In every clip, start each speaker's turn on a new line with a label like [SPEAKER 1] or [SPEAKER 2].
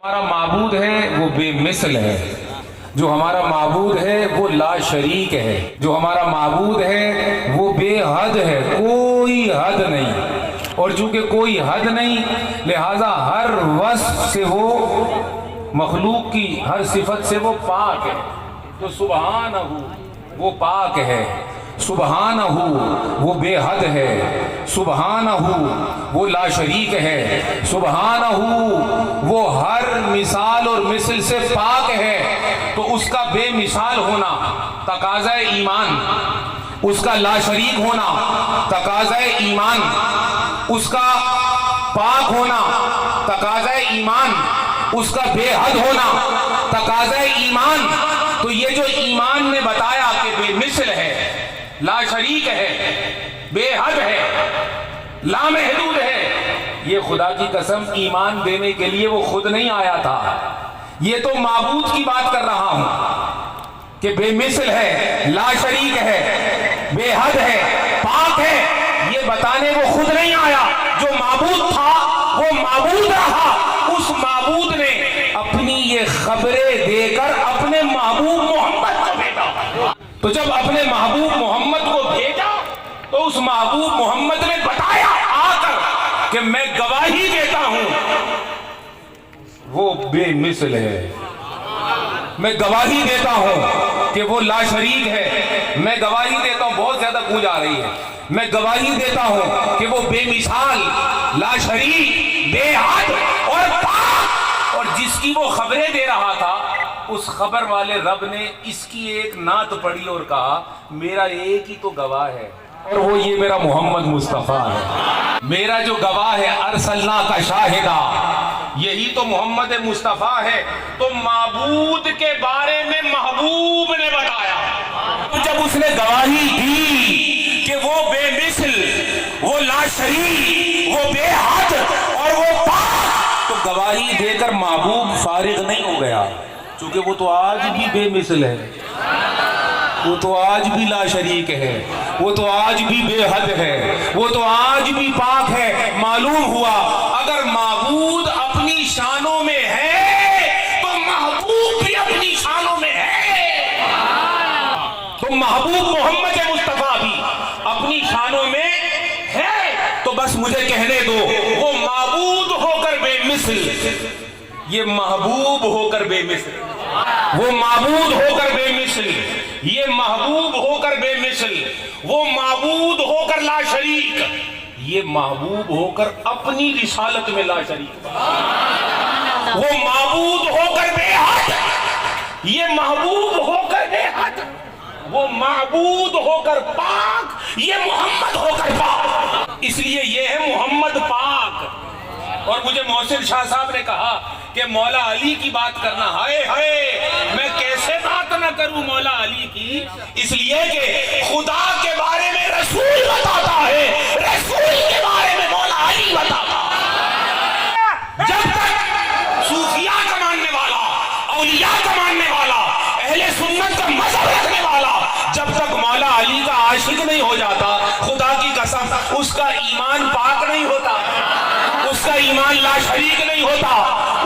[SPEAKER 1] ہمارا معبود ہے وہ بے مثل ہے، جو ہمارا معبود ہے وہ لا شریک ہے، جو ہمارا معبود ہے وہ بے حد ہے، کوئی حد نہیں، اور چونکہ کوئی حد نہیں لہذا ہر وصف سے وہ مخلوق کی ہر صفت سے وہ پاک ہے۔ تو سبحانہ وہ پاک ہے، سبحانہ وہ بے حد ہے، سبحانہ وہ لا شریک ہے، سبحانہ وہ ہر مثال اور مثل سے پاک ہے۔ تو اس کا بے مثال ہونا تقاضا ایمان، اس کا لا شریک ہونا تقاضا ایمان، اس کا پاک ہونا تقاضا ایمان، اس کا بے حد ہونا تقاضا ایمان۔ تو یہ جو ایمان نے بتایا کہ بے مثل ہے، لا شریک ہے، بے حد ہے، لامحدود ہے، یہ خدا کی قسم ایمان دینے کے لیے وہ خود نہیں آیا تھا، یہ تو معبود کی بات کر رہا ہوں کہ بے مثل ہے، لا شریک ہے، بے حد ہے، پاک ہے، یہ بتانے وہ خود نہیں آیا۔ جو معبود تھا وہ معبود رہا، اس معبود نے اپنی یہ خبریں دے کر اپنے محبوب محمد کو بھیجا۔ تو جب اپنے محبوب محمد کو بھیجا تو اس محبوب محمد نے بتایا آ کر کہ میں گواہی دیتا ہوں وہ بے مثل ہے، میں گواہی دیتا ہوں کہ وہ لا شریک ہے، میں گواہی دیتا ہوں، بہت زیادہ گونج آ رہی ہے، میں گواہی دیتا ہوں کہ وہ بے مثال، لا شریک، بے حد اور پاک، اور جس کی وہ خبریں دے رہا تھا اس خبر والے رب نے اس کی ایک نعت پڑھی اور کہا میرا ایک ہی تو گواہ ہے اور وہ یہ میرا محمد مصطفیٰ ہے، میرا جو گواہ ہے ارسلنا کا شاہدہ، یہی تو محمد مصطفیٰ ہے۔ تو معبود کے بارے میں محبوب نے بتایا، جب اس نے گواہی دی کہ وہ بے مثل، وہ لا شریک، وہ بے حد اور وہ پاک، تو گواہی دے کر محبوب فارغ نہیں ہو گیا، چونکہ وہ تو آج بھی بے مثل ہے، وہ تو آج بھی لا شریک ہے، وہ تو آج بھی بے حد ہے، وہ تو آج بھی پاک ہے۔ معلوم ہوا اگر معبود اپنی شانوں میں ہے تو محبوب بھی اپنی شانوں میں ہے، تو محبوب محمد مصطفیٰ بھی اپنی شانوں میں ہے۔ تو بس مجھے کہنے دو وہ معبود ہو کر بے مثل، یہ محبوب ہو کر بے مثل، وہ معبود ہو کر بے مثل، یہ محبوب ہو کر بے مثل، وہ معبود ہو کر لا شریک، یہ محبوب ہو کر اپنی رسالت میں لا شریک، وہ معبود ہو کر بے حد، یہ محبوب ہو کر بے حد، وہ معبود ہو کر پاک، یہ محمد ہو کر پاک، اس لیے یہ ہے محمد پاک۔ اور مجھے محسن شاہ صاحب نے کہا کہ مولا علی کی بات کرنا، ہائے ہائے میں کیسے بات نہ کروں مولا علی کی، اس لیے کہ خدا کے بارے میں رسول بتاتا ہے، رسول کے بارے میں مولا علی بتاتا ہے۔ جب تک صوفیاء کا ماننے والا، اولیاء کا ماننے والا، اہل سنت کا مذہب رکھنے والا جب تک مولا علی کا عاشق نہیں ہو جاتا، خدا کی قسم اس کا ایمان پاک نہیں ہوتا، اس کا ایمان لا شریک نہیں ہوتا،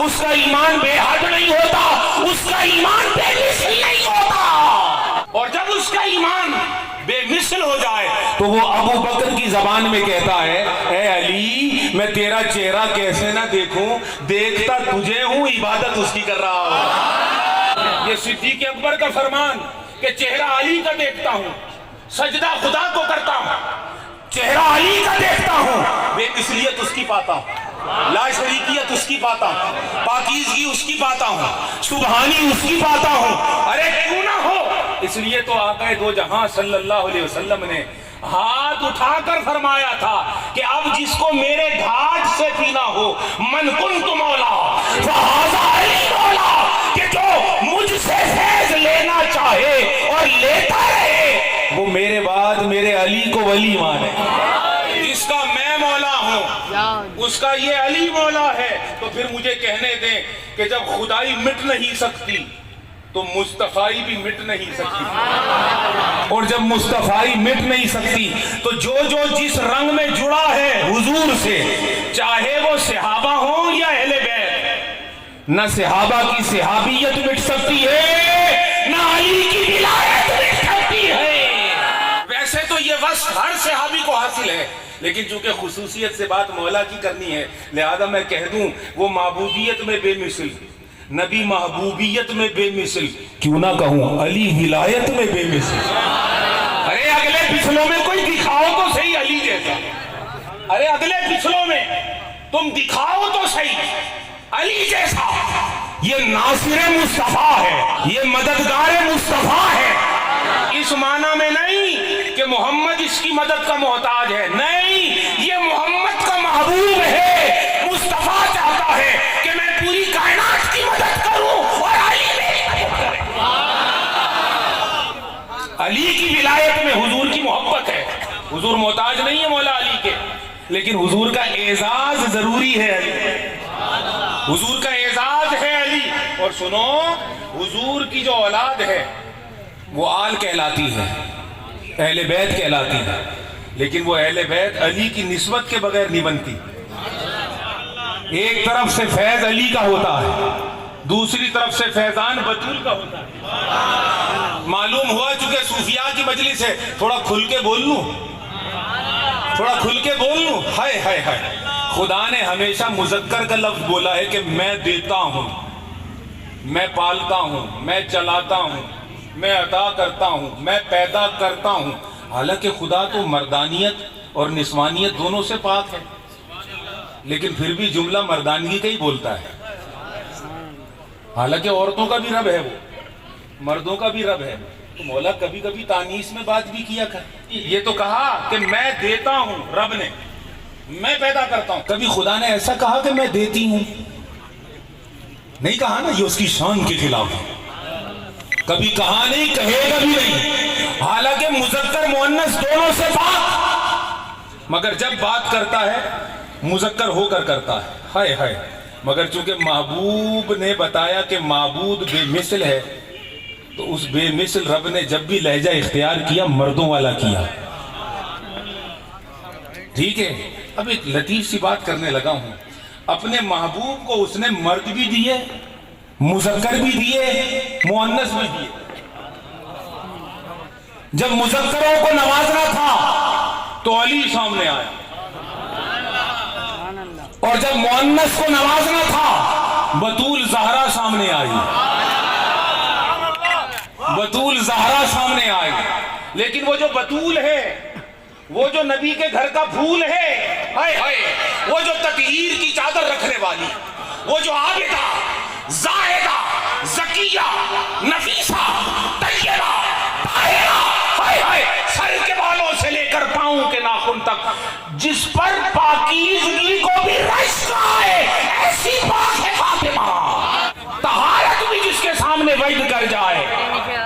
[SPEAKER 1] اس کا ایمان بے حد نہیں ہوتا، اس کا ایمان بے مثل نہیں ہوتا۔ اور جب اس کا ایمان بے مثل ہو جائے تو وہ ابو بکر کی زبان میں کہتا ہے اے علی میں تیرا چہرہ کیسے نہ دیکھوں، دیکھتا تجھے ہوں، عبادت اس کی کر رہا ہوں۔ یہ صدیق اکبر کا فرمان کہ چہرہ علی کا دیکھتا ہوں، سجدہ خدا کو کرتا ہوں، چہرہ علی کا دیکھتا ہوں، بے مثلیت اس کی پاتا ہوں، لا شریکیت اس کی پاتا ہوں، پاکیزگی اس کی پاتا ہوں، سبحانی اس کی پاتا ہوں۔ ارے کیوں نہ ہو، اس لیے تو آقا دو جہاں صلی اللہ علیہ وسلم نے ہاتھ اٹھا کر فرمایا تھا کہ اب جس کو میرے گھاٹ سے پینا ہو، من کنت مولا فہذا علی مولا، کہ جو مجھ سے فیض لینا چاہے اور لیتا رہے وہ میرے بعد میرے علی کو ولی مانے، جس کا میں مولا ہوں اس کا یہ علی مولا ہے۔ تو پھر مجھے کہنے دیں کہ جب خدائی مٹ نہیں سکتی تو مصطفائی بھی مٹ نہیں سکتی، اور جب مصطفائی مٹ نہیں سکتی تو جو جس رنگ میں جڑا ہے حضور سے، چاہے وہ صحابہ ہوں یا اہل بیت، نہ صحابہ کی صحابیت مٹ سکتی ہے، نہ علی کی ولایت مٹ سکتی ہے۔ ویسے تو یہ وصف ہر صحابی کو حاصل ہے، لیکن چونکہ خصوصیت سے بات مولا کی کرنی ہے، لہذا میں کہہ دوں وہ معبودیت میں بے مثل، نبی محبوبیت میں بے مثل، کیوں نہ کہوں علی ولایت میں بے مثل۔ ارے اگلے پچھلوں میں کوئی دکھاؤ تو صحیح علی جیسا، ارے اگلے پچھلوں میں تم دکھاؤ تو صحیح علی جیسا۔ یہ ناصر مصطفیٰ ہے، یہ مددگار مصطفیٰ ہے، اس معنی میں نہیں کہ محمد اس کی مدد کا محتاج ہے، نہیں، یہ محمد کا محبوب ہے۔ مصطفیٰ چاہتا ہے کہ میں پوری کائنات کی مدد کروں اور علی میری مدد کرے۔ علی کی ولایت میں حضور کی محبت ہے، حضور محتاج نہیں ہے مولا علی کے، لیکن حضور کا اعزاز ضروری ہے علی، حضور کا اعزاز ہے علی۔ اور سنو، حضور کی جو اولاد ہے وہ آل کہلاتی ہے، اہل بیت کہلاتی ہے، لیکن وہ اہل بیت علی کی نسبت کے بغیر نہیں بنتی۔ ایک طرف سے فیض علی کا ہوتا ہے، دوسری طرف سے فیضان بطول کا ہوتا ہے۔ معلوم ہوا چونکہ صوفیاء کی مجلس ہے، تھوڑا کھل کے بول لوں، تھوڑا کھل کے بول لوں۔ ہائے ہائے ہائے، خدا نے ہمیشہ مذکر کا لفظ بولا ہے کہ میں دیتا ہوں، میں پالتا ہوں، میں چلاتا ہوں، میں عطا کرتا ہوں، میں پیدا کرتا ہوں۔ حالانکہ خدا تو مردانیت اور نسوانیت دونوں سے پاک ہے، لیکن پھر بھی جملہ مردانگی کا ہی بولتا ہے۔ حالانکہ عورتوں کا بھی رب ہے، وہ مردوں کا بھی رب ہے، تو مولا کبھی کبھی تانیث میں بات بھی کیا کر۔ یہ تو کہا کہ میں دیتا ہوں، رب نے، میں پیدا کرتا ہوں۔ کبھی خدا نے ایسا کہا کہ میں دیتی ہوں؟ نہیں کہا نا، یہ اس کی شان کے خلاف ہے۔ کبھی کہا نہیں، کہے گا بھی نہیں، حالانکہ مذکر مؤنث دونوں سے بات، مگر جب بات کرتا ہے مذکر ہو کر کرتا ہے۔ ہائے ہائے، مگر چونکہ محبوب نے بتایا کہ معبود بے مثل ہے، تو اس بے مثل رب نے جب بھی لہجہ اختیار کیا مردوں والا کیا۔ ٹھیک ہے، اب ایک لطیف سی بات کرنے لگا ہوں۔ اپنے محبوب کو اس نے مرد بھی دیے، مذکر بھی دیے، مؤنث بھی دیے۔ جب مذکروں کو نوازنا تھا تو علی سامنے آیا، اور جب مؤنث کو نوازنا تھا بطول زہرا سامنے آئی، بطول زہرا سامنے آئی۔ لیکن وہ جو بطول ہے، وہ جو نبی کے گھر کا پھول ہے، ہائے ہائے، وہ جو تطہیر کی چادر رکھنے والی، وہ جو عابدہ، زاہدہ، زکیہ، نفیسہ، طیبہ، طاہرہ، ہائے ہائے، سر کے بالوں سے لے کر پاؤں کے ناخن تک، جس پر پاکیزگی کو بھی رشک آئے، ایسی پاک ہے فاطمہ۔ طہارت بھی جس کے سامنے وعد کر جائے،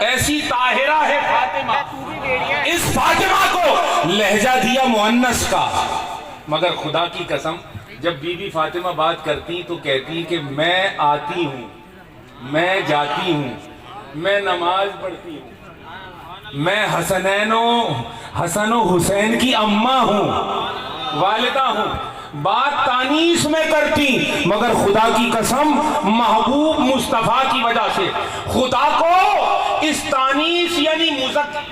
[SPEAKER 1] ایسی طاہرہ ہے فاطمہ۔ اس فاطمہ کو لہجہ دیا مؤنث کا، مگر خدا کی قسم جب بی بی فاطمہ بات کرتی تو کہتی کہ میں آتی ہوں، میں جاتی ہوں، میں نماز پڑھتی ہوں، میں حسن و حسین کی اماں ہوں، والدہ ہوں۔ بات تانیث میں کرتی، مگر خدا کی قسم محبوب مصطفیٰ کی وجہ سے خدا کو اس تانیث یعنی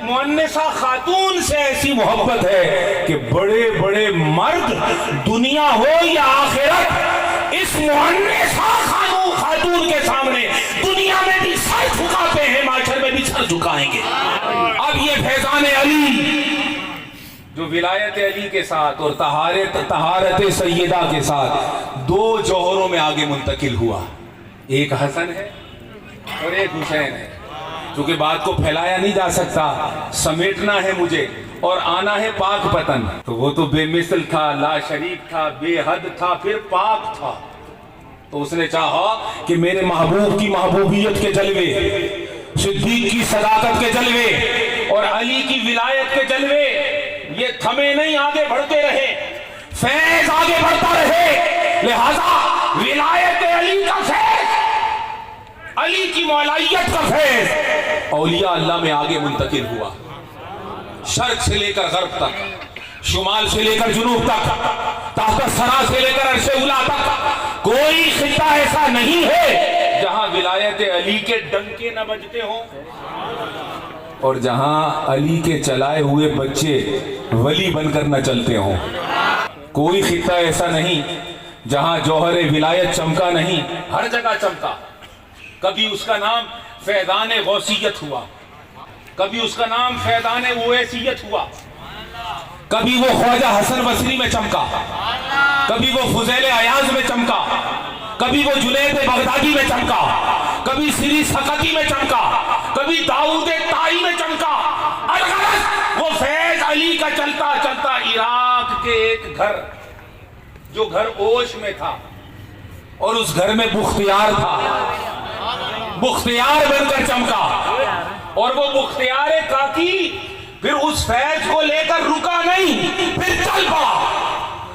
[SPEAKER 1] مؤنثہ خاتون سے ایسی محبت ہے کہ بڑے بڑے مرد دنیا ہو یا آخرت اس مؤنثہ خاتون کے سامنے دنیا میں بھی سر جھکاتے ہیں، معاشر میں بھی سر جھکائیں گے۔ اب یہ فیضان علی جو ولایت علی کے ساتھ اور طہارت سیدہ کے ساتھ دو جوہروں میں آگے منتقل ہوا، ایک حسن ہے اور ایک حسین ہے۔ چونکہ بات کو پھیلایا نہیں جا سکتا، سمیٹنا ہے مجھے اور آنا ہے پاک پتن، تو وہ تو بے مثل تھا، لا شریک تھا، بے حد تھا، پھر پاک تھا۔ تو اس نے چاہا کہ میرے محبوب کی محبوبیت کے جلوے، صدیق کی صداقت کے جلوے اور علی کی ولایت کے جلوے یہ تھمے نہیں، آگے بڑھتے رہے، فیض آگے بڑھتا رہے۔ لہذا ولایت علی کا فیض، علی کی مولائیت کا فیض اولیاء اللہ میں آگے منتقل ہوا، شرق سے لے کر غرب تک، شمال سے لے کر جنوب تک، تحت الثری سے لے کر عرش اولی تک، کوئی خطہ ایسا نہیں ہے جہاں ولایت علی کے ڈنکے نہ بجتے ہوں اور جہاں علی کے چلائے ہوئے بچے ولی بن کر نہ چلتے ہوں. کوئی خطہ ایسا نہیں جہاں جوہر ولایت چمکا نہیں. ہر جگہ چمکا. کبھی اس کا نام فیضان غوثیت ہوا, کبھی اس کا نام فیضان اویسیت ہوا, کبھی وہ خواجہ حسن بصری میں چمکا, کبھی وہ فضیل ایاز میں چمکا, کبھی وہ جنید بغدادی میں چمکا, کبھی سری سقطی میں چمکا, کبھی داؤد طائی میں چمکا. الغرض وہ فیض علی کا چلتا چلتا عراق کے ایک گھر, جو گھر اوش میں تھا اور اس گھر میں بختیار تھا, بختیار بن کر چمکا. اور وہ بختیار کاکی پھر اس فیض کو لے کر رکا نہیں, پھر چل پڑا.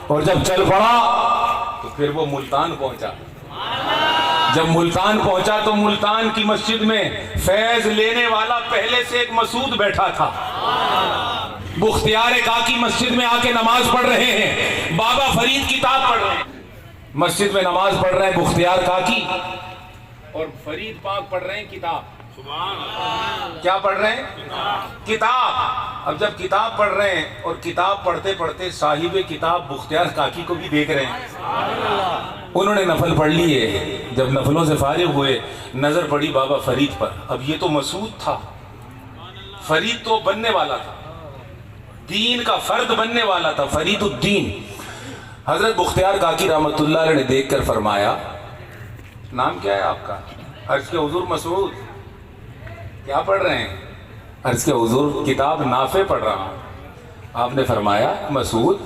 [SPEAKER 1] اور جب چل پڑا تو پھر وہ ملتان پہنچا. جب ملتان پہنچا تو ملتان کی مسجد میں فیض لینے والا پہلے سے ایک مسعود بیٹھا تھا. بختیار کاکی مسجد میں آ کے نماز پڑھ رہے ہیں, بابا فرید کتاب پڑھ رہے ہیں. مسجد میں نماز پڑھ رہے ہیں بختیار کاکی, اور فرید پاک پڑھ رہے ہیں کتاب. کیا پڑھ رہے ہیں؟ کتاب. اب جب کتاب پڑھ رہے ہیں اور کتاب پڑھتے پڑھتے صاحب کتاب بختیار کاکی کو بھی دیکھ رہے ہیں. انہوں نے نفل پڑھ لیے. جب نفلوں سے فارغ ہوئے نظر پڑی بابا فرید پر. اب یہ تو مسعود تھا, فرید تو بننے والا تھا, دین کا فرد بننے والا تھا, فرید الدین. حضرت بختیار کاکی رحمت اللہ علیہ نے دیکھ کر فرمایا, نام کیا ہے آپ کا؟ عرض کے حضور مسعود. کیا پڑھ رہے ہیں؟ عرض کے حضور کتاب نافع پڑھ رہا ہوں. آپ نے فرمایا مسعود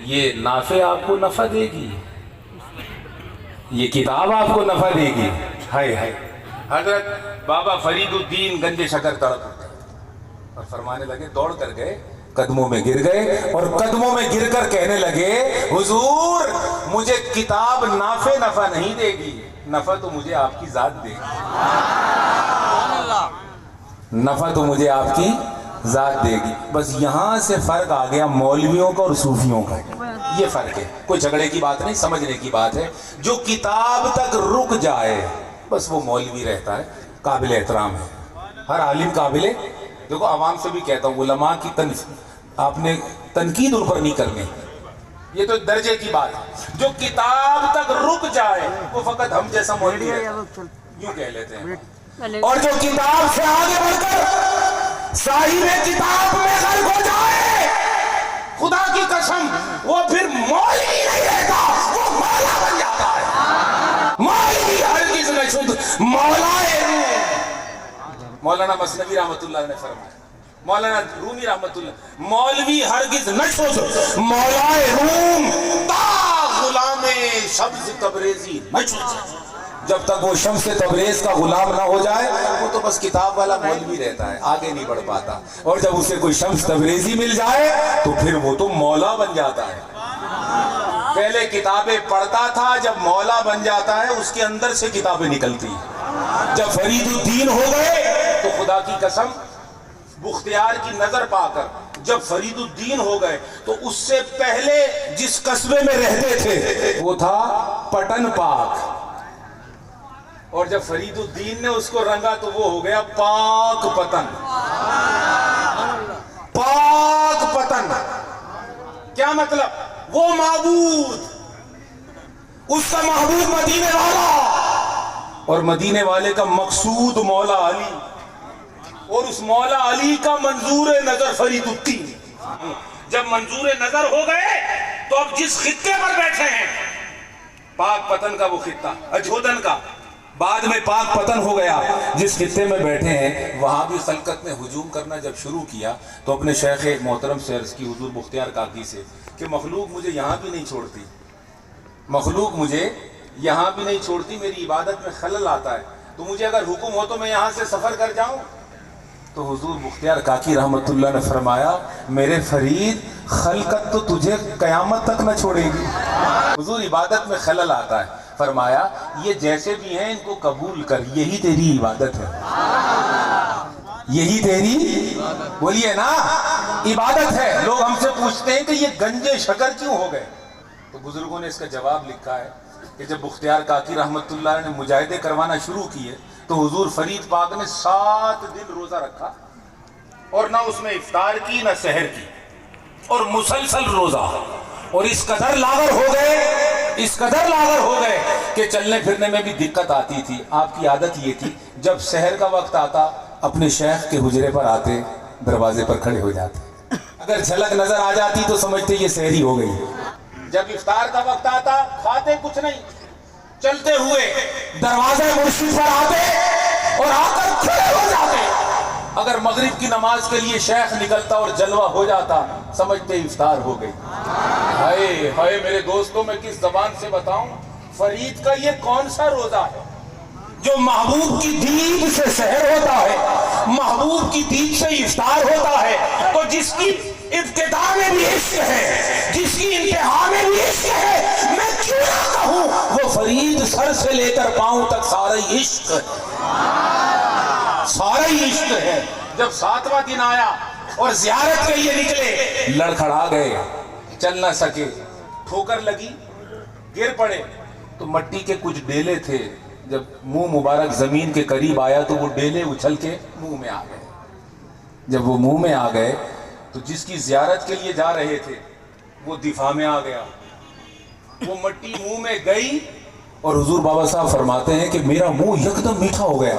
[SPEAKER 1] یہ نافع آپ کو نفع دے گی, یہ کتاب آپ کو نفع دے گی. ہائے ہائے. حضرت بابا فرید الدین گنج شکر تڑپ اور فرمانے لگے, دوڑ کر گئے, قدموں میں گر گئے اور قدموں میں گر کر کہنے لگے حضور مجھے کتاب نفع نہیں دے گی, نفع تو مجھے آپ کی ذات دے گی. نفع تو مجھے آپ کی ذات دے گی. بس یہاں سے فرق آ گیا مولویوں کا اور صوفیوں کا. یہ فرق ہے, کوئی جھگڑے کی بات نہیں, سمجھنے کی بات ہے. جو کتاب تک رک جائے بس وہ مولوی رہتا ہے, قابل احترام ہے. ہر عالم قابل ہے. دیکھو عوام سے بھی کہتا ہوں علماء کی آپ نے تنقید ان پر نہیں کرنی, یہ تو ایک درجے کی بات ہے. جو کتاب تک رک جائے وہ فقط ہم جیسا مولوی ہے یوں کہہ لیتے ہیں, اور جو کتاب سے آگے بڑھ کر صاحب کتاب میں غرق ہو جائے خدا کی قسم وہ پھر مولوی نہیں رہتا, وہ مولا بن جاتا ہے. مولوی ہرگز نہ شد مولا ہے. مولانا مثنوی رحمت اللہ نے فرمایا, مولانا رومی رحمت اللہ, مولوی ہرگز نہ شد مولا روم تا غلام شمس تبریزی نہ شد. جب تک وہ شمس تبریز کا غلام نہ ہو جائے وہ تو بس کتاب والا مولوی رہتا ہے, آگے نہیں بڑھ پاتا. اور جب اسے کوئی شمس تبریزی مل جائے تو پھر وہ تو مولا بن جاتا ہے. پہلے کتابیں پڑھتا تھا, جب مولا بن جاتا ہے اس کے اندر سے کتابیں نکلتی. جب فرید الدین ہو گئے تو خدا کی قسم بختیار کی نظر پا کر جب فرید الدین ہو گئے تو اس سے پہلے جس قصبے میں رہتے تھے وہ تھا پٹن پاک, اور جب فرید الدین نے اس کو رنگا تو وہ ہو گیا پاک پتن. پاک پتن کیا مطلب؟ وہ معبود, اس کا محبوب مدینے والا, اور مدینے والے کا مقصود مولا علی, اور اس مولا علی کا منظور نظر فرید الدین. جب منظور نظر ہو گئے تو اب جس خطے پر بیٹھے ہیں پاک پتن کا وہ خطہ اجودن کا, بعد میں پاک پتن ہو گیا, جس خطے میں بیٹھے ہیں وہاں بھی خلقت نے ہجوم کرنا جب شروع کیا تو اپنے شیخ محترم سے عرض کی حضور بختیار کاکی سے کہ مخلوق مجھے یہاں بھی نہیں چھوڑتی, مخلوق مجھے یہاں بھی نہیں چھوڑتی, میری عبادت میں خلل آتا ہے, تو مجھے اگر حکم ہو تو میں یہاں سے سفر کر جاؤں. تو حضور بختیار کاکی رحمت اللہ نے فرمایا میرے فرید خلقت تو تجھے قیامت تک نہ چھوڑے گی. حضور عبادت میں خلل آتا ہے, فرمایا یہ جیسے بھی ہیں ان کو قبول کر, یہی تیری عبادت ہے, یہی تیری بولیے نا عبادت ہے. لوگ ہم سے پوچھتے ہیں کہ یہ گنجے شکر کیوں ہو گئے, تو بزرگوں نے اس کا جواب لکھا ہے کہ جب بختیار کاکی رحمت اللہ علیہ نے مجاہدے کروانا شروع کیے تو حضور فرید پاک نے 7 دن روزہ رکھا اور نہ اس میں افطار کی نہ سحر کی اور مسلسل روزہ. اور اس قدر لاغر ہو گئے کہ چلنے پھرنے میں بھی دقت آتی تھی. آپ کی عادت یہ تھی جب سحر کا وقت آتا اپنے شیخ کے حجرے پر آتے, دروازے پر کھڑے ہو جاتے. اگر جھلک نظر آ جاتی تو سمجھتے یہ سحری ہو گئی. جب افطار کا وقت آتا کھاتے کچھ نہیں, چلتے ہوئے دروازے مرشد پر آتے اور آ کر کھڑے ہو جاتے. اگر مغرب کی نماز کے لیے شیخ نکلتا اور جلوہ ہو جاتا سمجھتے افطار ہو گئی. ہائے ہائے میرے دوستوں, میں کس زبان سے بتاؤں فرید کا یہ کون سا روزہ ہے جو محبوب کی دید سے سحر ہوتا ہے, محبوب کی دید سے افطار ہوتا ہے. تو جس کی ابتدا میں بھی عشق ہے, جس کی انتہا میں بھی عشق ہے, میں کیوں نہ کہوں وہ فرید سر سے لے کر پاؤں تک سارا ہی عشق ہے, سارا ہی عشق ہے. جب 7واں دن آیا اور زیارت کے لیے نکلے, لڑکھڑا گئے, چل نہ سکے, ٹھوکر لگی, گر پڑے. تو مٹی کے کچھ ڈیلے تھے, جب منہ مبارک زمین کے قریب آیا تو وہ ڈیلے اچھل کے منہ میں آ گئے. جب وہ منہ میں آ گئے تو جس کی زیارت کے لیے جا رہے تھے وہ دفاع میں آ گیا. وہ مٹی منہ میں گئی اور حضور بابا صاحب فرماتے ہیں کہ میرا منہ یکدم میٹھا ہو گیا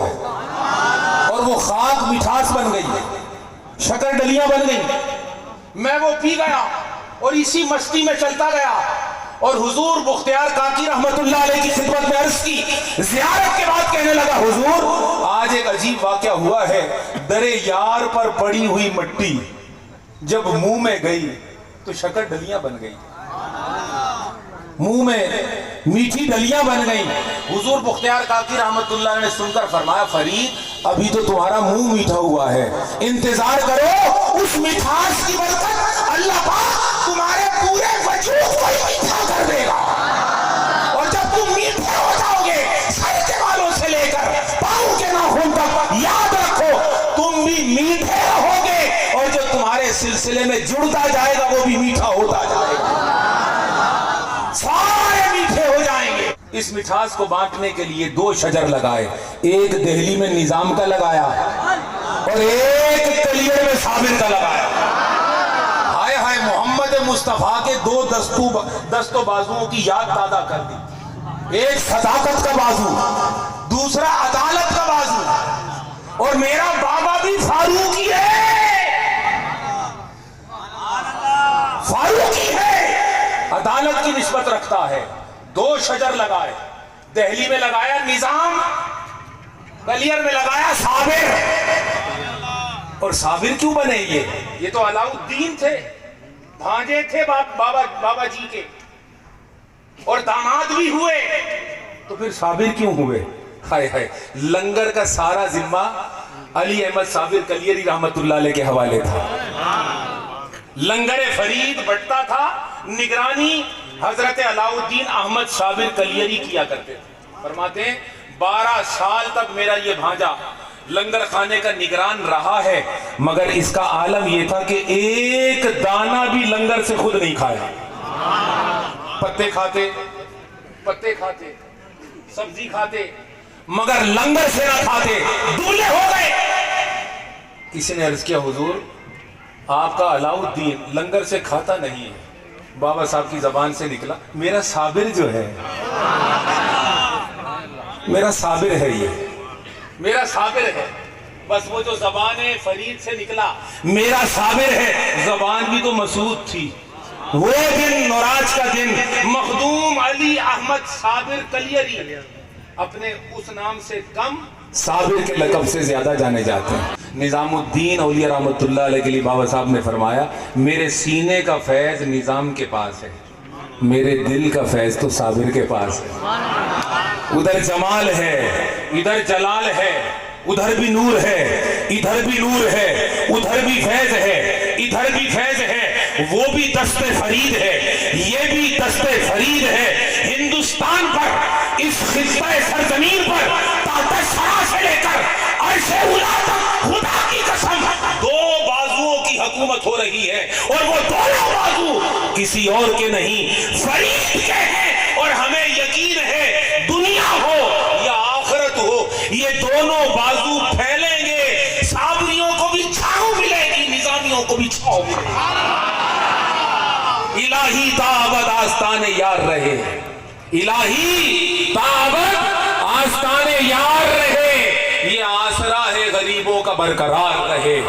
[SPEAKER 1] اور وہ خاک مٹھاس بن گئی, شکر ڈلیاں بن گئی. میں وہ پی گیا اور اسی مستی میں چلتا گیا. اور حضور بختیار کاکی رحمت اللہ علیہ کی خدمت میں عرض کی, زیارت کے بعد کہنے لگا حضور آج ایک عجیب واقعہ ہوا ہے. در یار پر پڑی ہوئی مٹی جب منہ میں گئی تو شکر ڈلیاں بن گئی, منہ میں میٹھی ڈلیاں بن گئی. حضور بختیار کاکی رحمت اللہ علیہ نے سن کر فرمایا فرید ابھی تو تمہارا منہ میٹھا ہوا ہے, انتظار کرو اس مٹھاس کی برکت اللہ پاک تمہارے پورے وجود کو میٹھا کر دے گا. اور جب تم میٹھے ہو جاؤ گے سر کے بالوں سے لے کر پاؤں کے ناخن تک, یاد رکھو تم بھی میٹھے رہو گے اور جو تمہارے سلسلے میں جڑتا جائے گا وہ بھی میٹھا ہوتا جائے گا, سارے میٹھے ہو جائیں گے. اس مٹھاس کو بانٹنے کے لیے 2 شجر لگائے, ایک دہلی میں نظام کا لگایا اور ایک کلیئر میں صابر کا لگایا. ہائے ہائے محمد مصطفیٰ کے 2 دست و بازوؤں کی یاد تازہ کر دی. ایک صداقت کا بازو, دوسرا عدالت کا بازو. اور میرا بابا بھی فاروقی ہے, فاروقی ہے, عدالت کی نسبت رکھتا ہے. 2 شجر لگائے, دہلی میں لگایا نظام, کلیئر میں لگایا صابر. اور صابر کیوں بنے یہ تو علاؤ الدین تھے, بھانجے تھے بابا جی کے اور داماد بھی ہوئے, تو پھر صابر کیوں ہوئے؟ ہائے ہائے, لنگر کا سارا ذمہ علی احمد صابر کلیری رحمت اللہ علیہ کے حوالے تھا. لنگر فرید بٹتا تھا, نگرانی حضرت علاؤ الدین احمد صابر کلیری کیا کرتے تھے. فرماتے ہیں 12 سال تک میرا یہ بھانجا لنگر خانے کا نگران رہا ہے, مگر اس کا عالم یہ تھا کہ ایک دانہ بھی لنگر سے خود نہیں کھایا. پتے کھاتے, سبزی کھاتے, مگر لنگر سے نہ کھاتے, دولے ہو گئے. کسی نے عرض کیا حضور آپ کا علاؤ الدین لنگر سے کھاتا نہیں ہے. بابا صاحب کی زبان سے نکلا میرا صابر جو ہے, میرا صابر ہے, یہ میرا صابر ہے. بس وہ جو زبان فرید سے نکلا میرا صابر ہے, زبان بھی تو مسعود تھی. وہ دن نوراج کا دن مخدوم علی احمد صابر کلیری اپنے اس نام سے کم صابر کے لقب سے زیادہ جانے جاتے ہیں. نظام الدین اولیاء رحمت اللہ علیہ کے لیے بابا صاحب نے فرمایا میرے سینے کا فیض نظام کے پاس ہے, میرے دل کا فیض تو صابر کے پاس ہے. ادھر جمال ہے, ادھر جلال ہے, ادھر بھی نور ہے, ادھر بھی نور ہے, ادھر بھی فیض ہے, ادھر بھی فیض ہے. وہ بھی دست فرید ہے, یہ بھی دست فرید ہے. ہندوستان پر, اس خطہ سرزمین پر تحت سرا سے لے کر عرش اولا تک خدا کی قسم 2 بازوؤں کی حکومت ہو رہی ہے, اور وہ دونوں بازو کسی اور کے نہیں فرید کے ہیں. اور ہمیں یقین یہ دونوں بازو پھیلیں گے، صابریوں کو بھی چھاؤں ملے گی، نظامیوں کو بھی چھاؤں ملے گی۔ الہی تعبد آستان یار رہے، الہی تعبد آستان یار رہے، یہ آسرا ہے غریبوں کا برقرار رہے۔